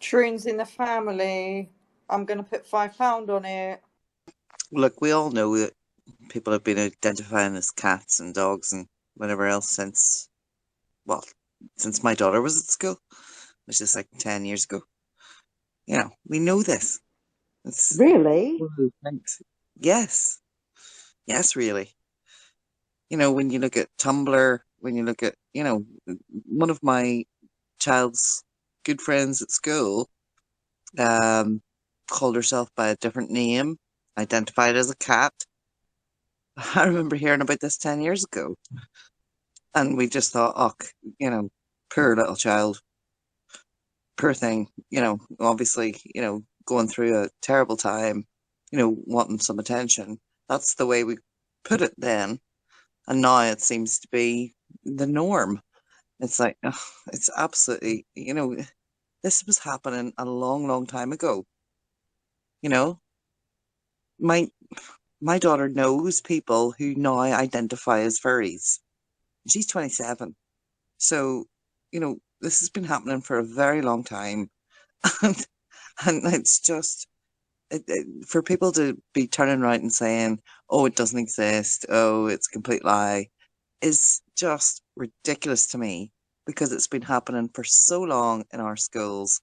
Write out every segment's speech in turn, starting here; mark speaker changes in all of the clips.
Speaker 1: Shrooms in the family. I'm going to put £5 on it.
Speaker 2: Look, we all know that people have been identifying as cats and dogs and whatever else since, well, since my daughter was at school, which is like 10 years ago. We know this. It's
Speaker 3: Really?
Speaker 2: one of those things. Yes. Yes, really. When you look at Tumblr, when you look at, one of my child's good friends at school, um, called herself by a different name, identified as a cat. I remember hearing about this 10 years ago. And we just thought, oh, poor little child, poor thing, obviously, going through a terrible time, wanting some attention. That's the way we put it then. And now it seems to be the norm. It's like, ugh, it's absolutely, this was happening a long, long time ago. You know, my my daughter knows people who now identify as furries. She's 27. So, this has been happening for a very long time. And, and it's just, for people to be turning around and saying, oh, it doesn't exist, oh, it's a complete lie, is just ridiculous to me because it's been happening for so long in our schools.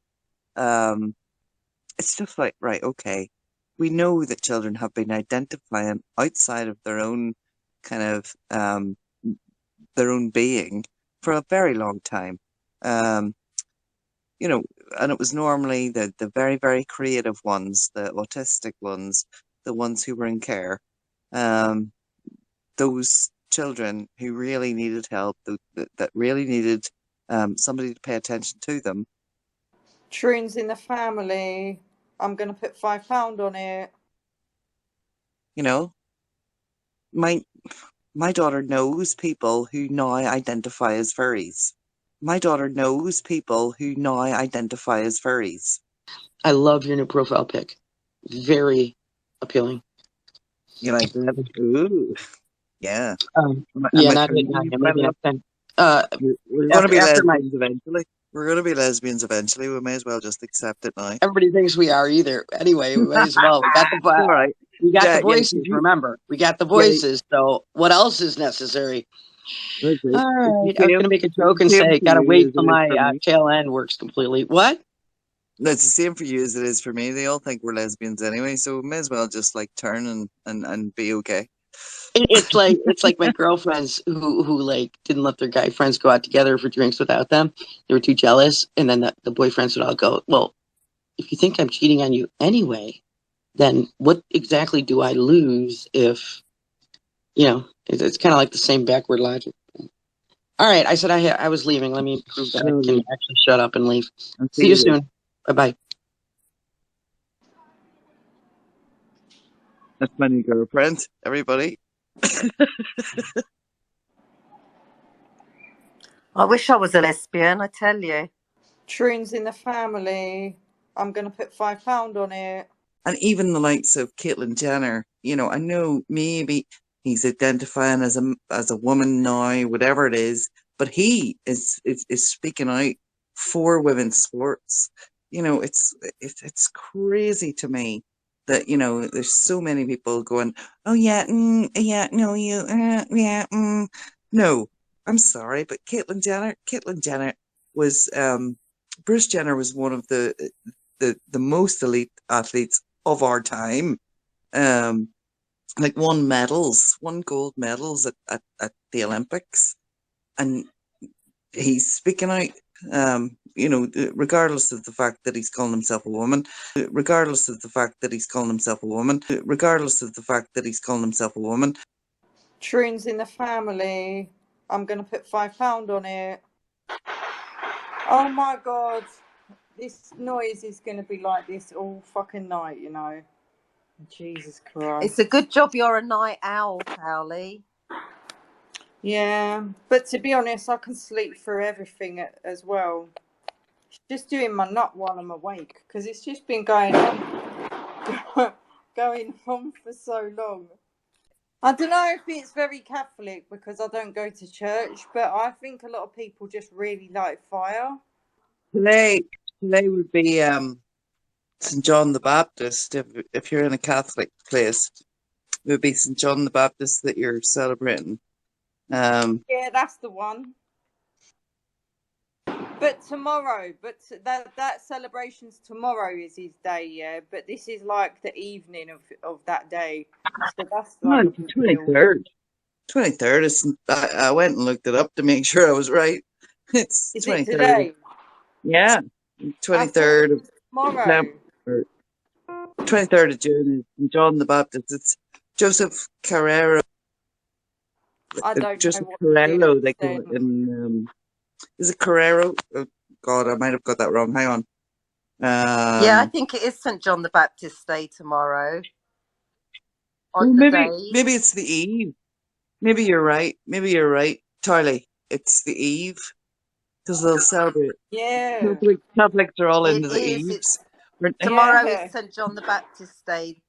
Speaker 2: It's just like, right, okay, we know that children have been identifying outside of their own kind of their own being for a very long time. Um, and it was normally the very, very creative ones, the autistic ones, the ones who were in care, um, those children who really needed help, that really needed somebody to pay attention to them.
Speaker 1: Shrooms in the family. I'm going to put £5 on it.
Speaker 2: My my daughter knows people who now identify as furries. My daughter knows people who now identify as furries.
Speaker 3: I love your new profile pic. Very appealing.
Speaker 2: You like that? Ooh, yeah.
Speaker 3: Yeah,
Speaker 2: Am I
Speaker 3: not
Speaker 2: turning
Speaker 3: not
Speaker 2: you
Speaker 3: him.
Speaker 2: quite a
Speaker 3: Maybe
Speaker 2: lot?
Speaker 3: next time.
Speaker 2: We're going to be
Speaker 3: After my
Speaker 2: lesbians eventually. We're going to be lesbians eventually. We may as well just accept it now.
Speaker 3: everybody thinks we are either. Anyway, we might as well.
Speaker 2: All right.
Speaker 3: We got the
Speaker 2: Yeah, yeah.
Speaker 3: voices. Remember, we got the
Speaker 2: Yeah.
Speaker 3: voices. So what else is necessary?
Speaker 2: Okay.
Speaker 3: All
Speaker 2: It's
Speaker 3: right, I
Speaker 2: the
Speaker 3: was
Speaker 2: same.
Speaker 3: gonna make a
Speaker 2: It's
Speaker 3: joke and
Speaker 2: the same
Speaker 3: say,
Speaker 2: for
Speaker 3: gotta
Speaker 2: you
Speaker 3: wait
Speaker 2: as
Speaker 3: till
Speaker 2: it is
Speaker 3: my
Speaker 2: for me.
Speaker 3: tail end works completely. What?
Speaker 2: No, it's the same for you as it is for me. They all think we're lesbians anyway, so we may as well just like turn and be okay.
Speaker 3: It's like my girlfriends who like didn't let their guy friends go out together for drinks without them. They were too jealous, and then the boyfriends would all go, "Well, if you think I'm cheating on you anyway, then what exactly do I lose if it's kind of like the same backward logic." All right, I said I was leaving. Let me prove that I can
Speaker 2: Okay.
Speaker 3: actually shut up and leave.
Speaker 2: I'll see
Speaker 3: See you
Speaker 2: you later.
Speaker 3: soon. Bye bye.
Speaker 2: That's my new girlfriend, everybody.
Speaker 4: I wish I was a lesbian, I tell you.
Speaker 1: Shrooms in the family. I'm going to put £5 on it.
Speaker 2: And even the likes of Caitlyn Jenner, I know maybe he's identifying as a woman now, whatever it is, but he is speaking out for women's sports. It's crazy to me that there's so many people going, oh yeah, yeah, no, yeah, no. I'm sorry, but Caitlyn Jenner was Bruce Jenner was one of the most elite athletes of our time. Um, like won gold medals at the Olympics, and he's speaking out. Regardless of the fact that he's calling himself a woman, regardless of the fact that he's calling himself a woman, regardless of the fact that he's calling himself a woman.
Speaker 1: Shrooms in the family. I'm going to put £5 on it. Oh my God. This noise is going to be like this all fucking night, Jesus Christ.
Speaker 4: It's a good job you're a night owl, Cowley.
Speaker 1: Yeah, but to be honest, I can sleep through everything as well. Just doing my nut while I'm awake, because it's just been going on, going on for so long. I don't know if it's very Catholic because I don't go to church, but I think a lot of people just really like fire.
Speaker 2: Play today would be St. John the Baptist. If you're in a Catholic place, it would be St. John the Baptist that you're celebrating.
Speaker 1: Yeah, that's the one. But tomorrow, that celebration's tomorrow is his day, yeah. But this is like the evening of that day, so that's
Speaker 2: No,
Speaker 1: like a
Speaker 2: it's the
Speaker 1: big deal.
Speaker 2: 23rd. 23rd is. I went and looked it up to make sure I was right. It's
Speaker 1: Is it
Speaker 2: 23rd.
Speaker 1: today?
Speaker 2: Yeah,
Speaker 1: I thought
Speaker 2: 23rd
Speaker 1: it
Speaker 2: of
Speaker 1: was tomorrow.
Speaker 2: September. 23rd of June is St. John the Baptist. It's Joseph Carrero.
Speaker 1: I don't know
Speaker 2: Joseph
Speaker 1: what to do
Speaker 2: Carrero, they call it
Speaker 1: then.
Speaker 2: in. Is it Carrero? Oh, God, I might have got that wrong. Hang on.
Speaker 4: Yeah, I think it is St. John the Baptist Day tomorrow.
Speaker 2: Well,
Speaker 4: On the
Speaker 2: maybe
Speaker 4: day.
Speaker 2: it's the eve. Maybe you're right. Maybe you're right, Charlie. It's the eve because they'll celebrate.
Speaker 1: Yeah,
Speaker 2: Catholics are all
Speaker 4: It
Speaker 2: into the
Speaker 4: is.
Speaker 2: eves.
Speaker 4: It's
Speaker 2: Aren't they?
Speaker 4: tomorrow is
Speaker 1: yeah.
Speaker 4: St. John the Baptist Day.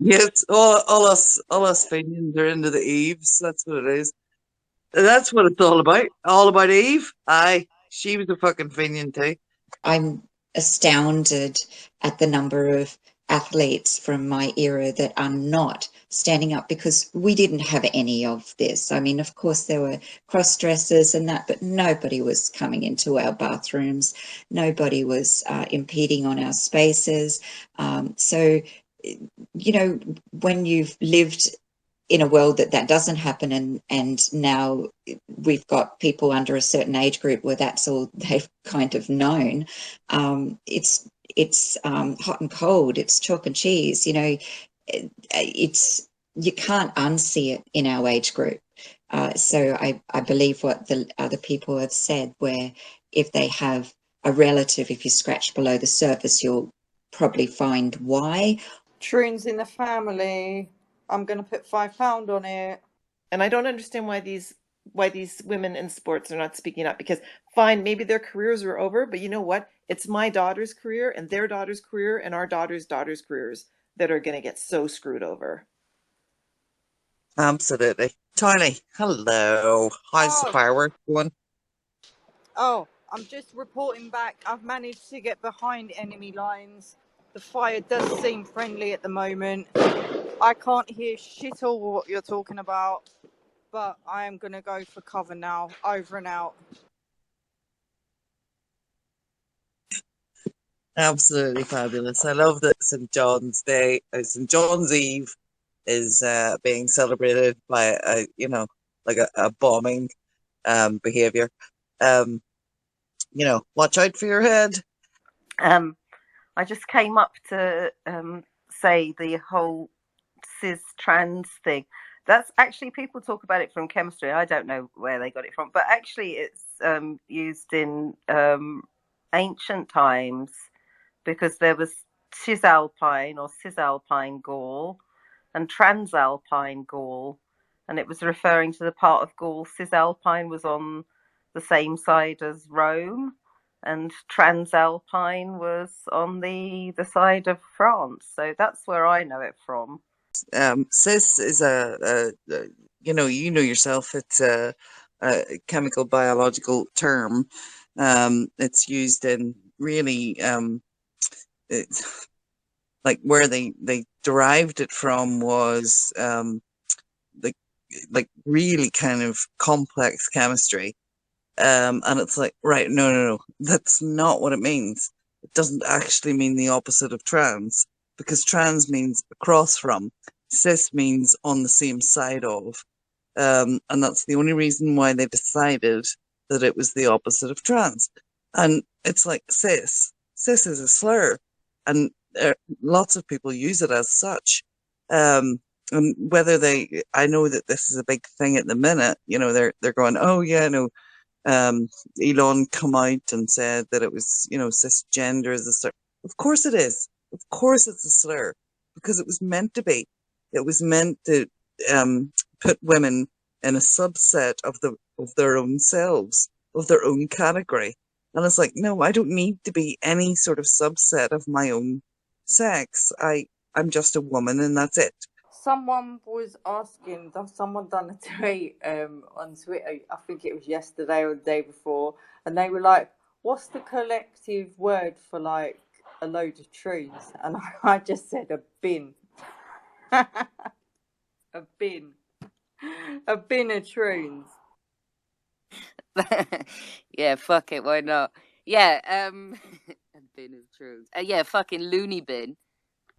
Speaker 2: Yes, all us Fenians are into the eves. That's what it is. That's what it's all about. All about Eve. Aye, she was a fucking Fenian too.
Speaker 5: I'm astounded at the number of athletes from my era that are not standing up, because we didn't have any of this. I mean, of course, there were cross dressers and that, but nobody was coming into our bathrooms. Nobody was impeding on our spaces. So, you know, when you've lived in a world that doesn't happen, and now we've got people under a certain age group where that's all they've kind of known. It's hot and cold, it's chalk and cheese, you know. It's, you can't unsee it in our age group. So I believe what the other people have said, where if they have a relative, if you scratch below the surface, you'll probably find why.
Speaker 1: Troon's in the family. I'm gonna put £5 on it.
Speaker 6: And I don't understand why these women in sports are not speaking up, because fine, maybe their careers are over, but you know what? It's my daughter's career and their daughter's career and our daughter's careers that are going to get so screwed over.
Speaker 2: Absolutely. Charlie, hello. How's the
Speaker 1: Oh,
Speaker 2: fireworks going?
Speaker 1: I'm just reporting back. I've managed to get behind enemy lines. The fire does seem friendly at the moment. I can't hear shit all what you're talking about, but I am gonna go for cover now. Over and out.
Speaker 2: Absolutely fabulous. I love that St. John's Day, St. John's Eve is being celebrated by like a bombing behavior. Watch out for your head.
Speaker 4: I just came up to say the whole cis trans thing. That's actually, people talk about it from chemistry. I don't know where they got it from, but actually it's used in ancient times, because there was cisalpine or cisalpine Gaul and transalpine Gaul, and it was referring to the part of Gaul. Cisalpine was on the same side as Rome, and Transalpine was on the side of France. So that's where I know it from.
Speaker 2: Cis is you know yourself. It's a chemical biological term. It's used in really it's like where they derived it from was like really kind of complex chemistry. And it's like, right, no, that's not what it means. It doesn't actually mean the opposite of trans, because trans means across from, cis means on the same side of. And that's the only reason why they decided that it was the opposite of trans. And it's like cis is a slur, and lots of people use it as such. And whether I know that this is a big thing at the minute, they're going, oh yeah, no, Elon come out and said that it was, cisgender is a slur. Of course it is. Of course it's a slur, because it was meant to be. It was meant to put women in a subset of their own selves, of their own category. And it's like, no, I don't need to be any sort of subset of my own sex. I'm just a woman, and that's it.
Speaker 1: Someone was asking, someone done a tweet on Twitter, I think it was yesterday or the day before, and they were like, what's the collective word for like a load of trees? And I just said a bin. A bin. A bin of trees.
Speaker 7: Yeah, fuck it, why not? Yeah, a bin of truth. Yeah, fucking loony bin.